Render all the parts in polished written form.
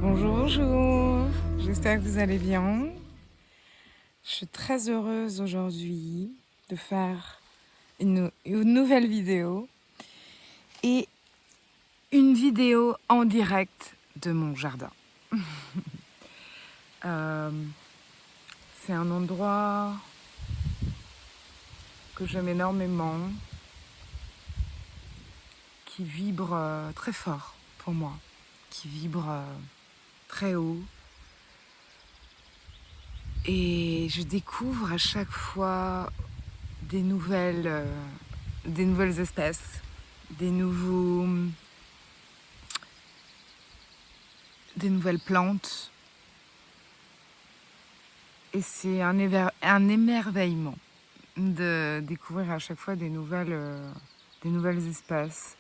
Bonjour, bonjour, j'espère que vous allez bien. Je suis très heureuse aujourd'hui de faire une nouvelle vidéo et une vidéo en direct de mon jardin. C'est un endroit que j'aime énormément, qui vibre très fort pour moi, qui vibre très haut. Et je découvre à chaque fois des nouvelles espèces, des nouvelles plantes. Et c'est un émerveillement de découvrir à chaque fois des nouvelles espèces,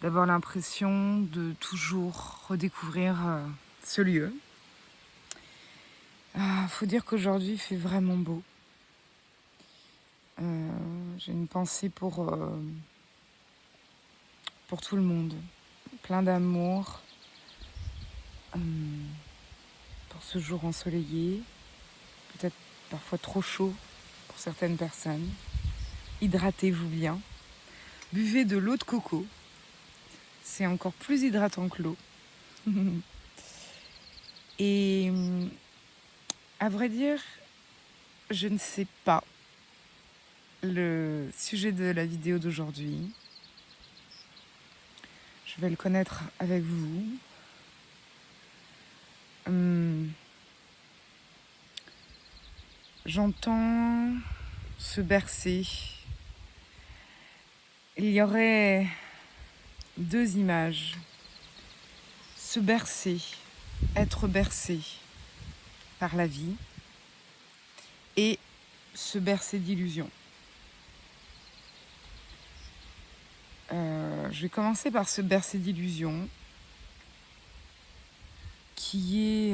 d'avoir l'impression de toujours redécouvrir ce lieu. Faut dire qu'aujourd'hui il fait vraiment beau. J'ai une pensée pour tout le monde, plein d'amour pour ce jour ensoleillé, peut-être parfois trop chaud pour certaines personnes. Hydratez-vous bien, buvez de l'eau de coco, c'est encore plus hydratant que l'eau. Et à vrai dire, je ne sais pas le sujet de la vidéo d'aujourd'hui. Je vais le connaître avec vous. J'entends se bercer. Il y aurait deux images. Se bercer, être bercé par la vie et se bercer d'illusions. Je vais commencer par se bercer d'illusions, qui est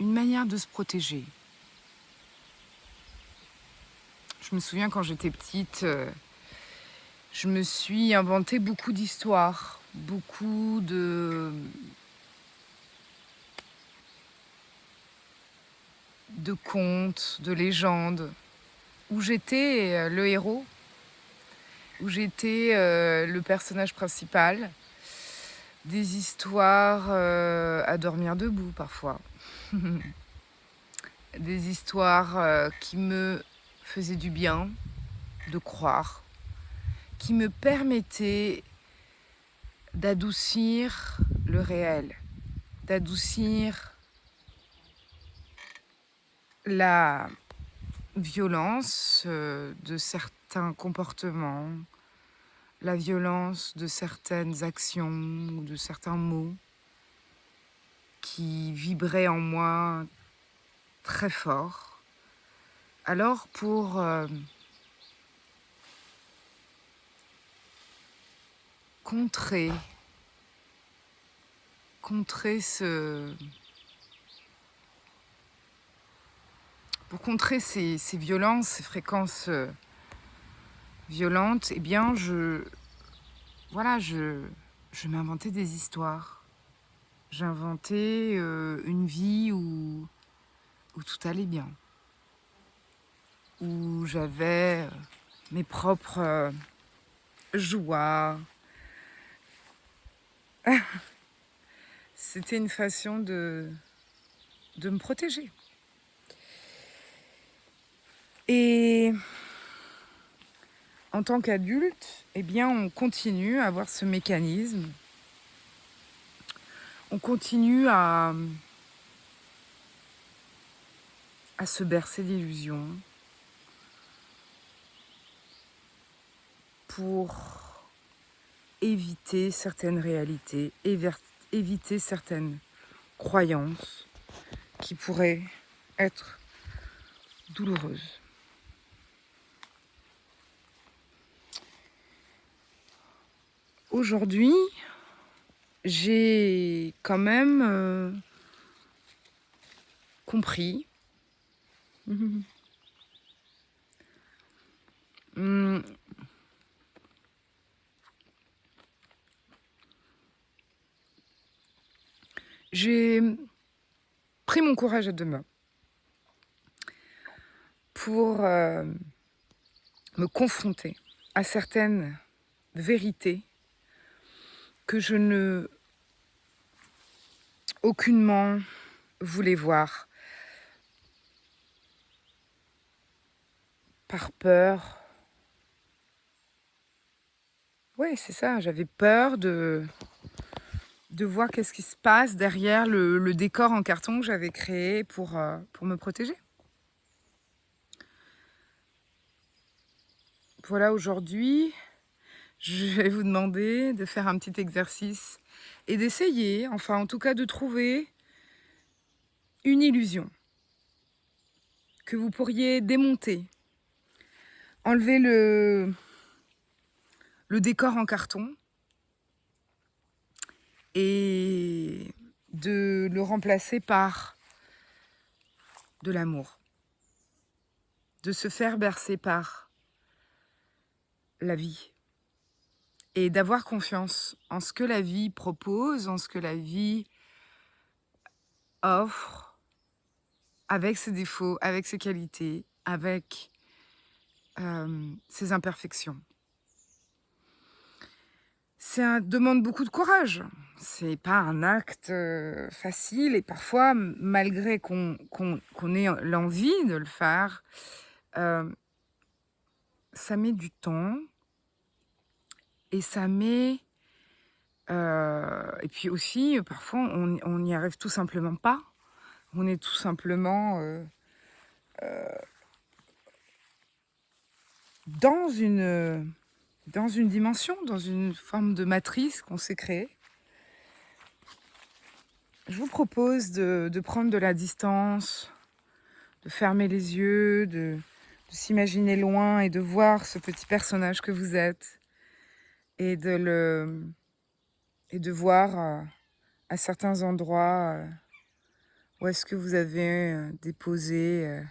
une manière de se protéger. Je me souviens quand j'étais petite, je me suis inventé beaucoup d'histoires, beaucoup de contes, de légendes, où j'étais le héros, où j'étais le personnage principal. Des histoires à dormir debout parfois. Des histoires qui me faisaient du bien de croire, qui me permettaient d'adoucir le réel, d'adoucir la violence de certains comportements, la violence de certaines actions ou de certains mots qui vibraient en moi très fort. Alors pour contrer ces violences, ces fréquences violentes, eh bien je m'inventais des histoires. J'inventais une vie où tout allait bien, où j'avais mes propres joies. C'était une façon de me protéger. Et en tant qu'adulte, eh bien, on continue à avoir ce mécanisme. On continue à se bercer d'illusions pour éviter certaines réalités, éviter certaines croyances qui pourraient être douloureuses. Aujourd'hui, j'ai quand même compris J'ai pris mon courage à deux mains pour me confronter à certaines vérités que je ne aucunement voulais voir par peur. Oui, c'est ça, j'avais peur de voir qu'est-ce qui se passe derrière le décor en carton que j'avais créé pour me protéger. Voilà, aujourd'hui, je vais vous demander de faire un petit exercice et d'essayer, enfin en tout cas de trouver une illusion que vous pourriez démonter. Enlever le décor en carton et de le remplacer par de l'amour. De se faire bercer par la vie. Et d'avoir confiance en ce que la vie propose, en ce que la vie offre, avec ses défauts, avec ses qualités, avec ses imperfections. Ça demande beaucoup de courage. C'est pas un acte facile et parfois, malgré qu'on ait l'envie de le faire, ça met du temps et ça met... et puis aussi, parfois, on n'y arrive tout simplement pas. On est tout simplement dans une dimension, dans une forme de matrice qu'on s'est créée. Je vous propose de prendre de la distance, de fermer les yeux, de s'imaginer loin et de voir ce petit personnage que vous êtes et de voir à certains endroits où est-ce que vous avez déposé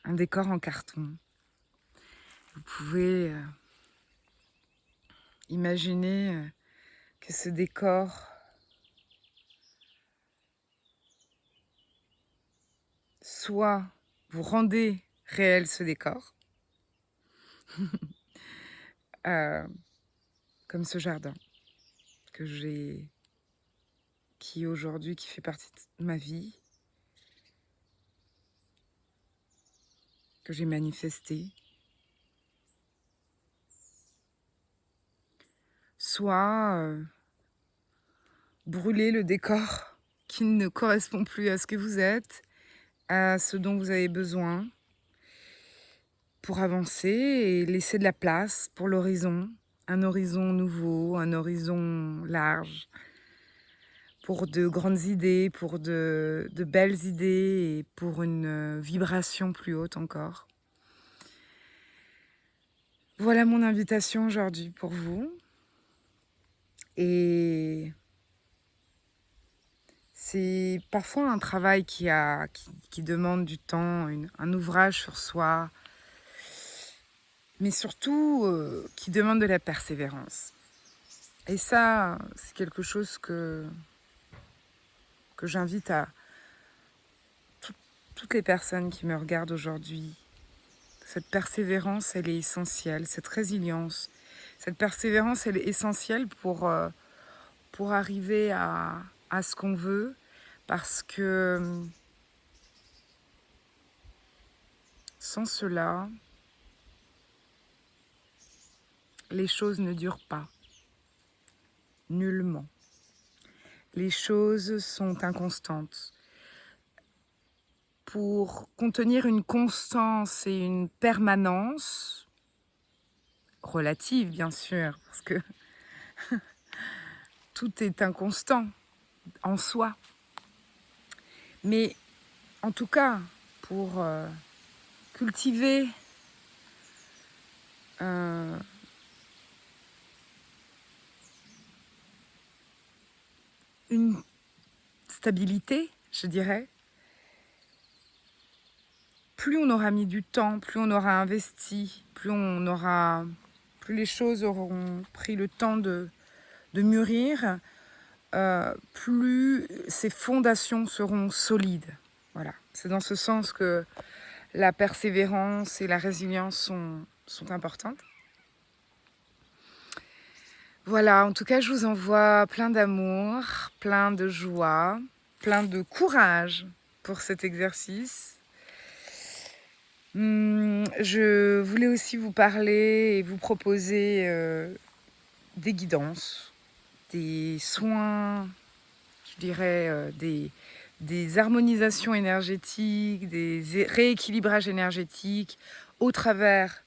un décor en carton. Vous pouvez imaginer que ce décor soit vous rendez réel ce décor, comme ce jardin que j'ai, qui aujourd'hui, qui fait partie de ma vie, que j'ai manifesté, soit brûler le décor qui ne correspond plus à ce que vous êtes, à ce dont vous avez besoin pour avancer et laisser de la place pour l'horizon, un horizon nouveau, un horizon large, pour de grandes idées, pour de belles idées et pour une vibration plus haute encore. Voilà mon invitation aujourd'hui pour vous. Et c'est parfois un travail qui demande du temps, un ouvrage sur soi, mais surtout qui demande de la persévérance. Et ça, c'est quelque chose que j'invite à toutes les personnes qui me regardent aujourd'hui. Cette persévérance, elle est essentielle, cette résilience. Cette persévérance, elle est essentielle pour arriver à ce qu'on veut, parce que sans cela, les choses ne durent pas, nullement. Les choses sont inconstantes. Pour contenir une constance et une permanence, relative bien sûr, parce que tout est inconstant en soi. Mais en tout cas, pour cultiver une stabilité, je dirais, plus on aura mis du temps, plus on aura investi, plus les choses auront pris le temps de mûrir, plus ces fondations seront solides. Voilà, c'est dans ce sens que la persévérance et la résilience sont importantes. Voilà, en tout cas, je vous envoie plein d'amour, plein de joie, plein de courage pour cet exercice. Je voulais aussi vous parler et vous proposer des guidances, des soins, je dirais des harmonisations énergétiques, des rééquilibrages énergétiques au travers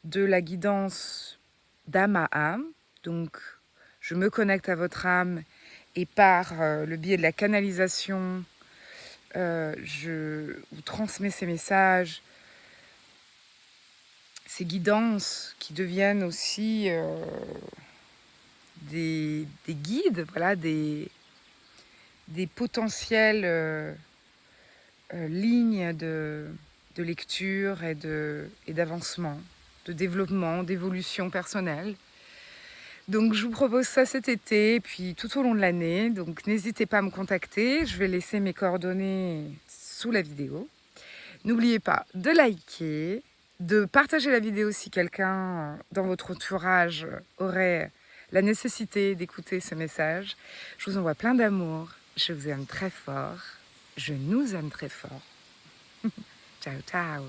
de la guidance d'âme à âme. Donc, je me connecte à votre âme et par le biais de la canalisation, je vous transmets ces messages, ces guidances qui deviennent aussi des guides, voilà, des potentielles lignes de lecture et d'avancement, de développement, d'évolution personnelle. Donc je vous propose ça cet été et puis tout au long de l'année. Donc n'hésitez pas à me contacter, je vais laisser mes coordonnées sous la vidéo. N'oubliez pas de liker, de partager la vidéo si quelqu'un dans votre entourage aurait la nécessité d'écouter ce message. Je vous envoie plein d'amour, je vous aime très fort, je nous aime très fort. Ciao, ciao.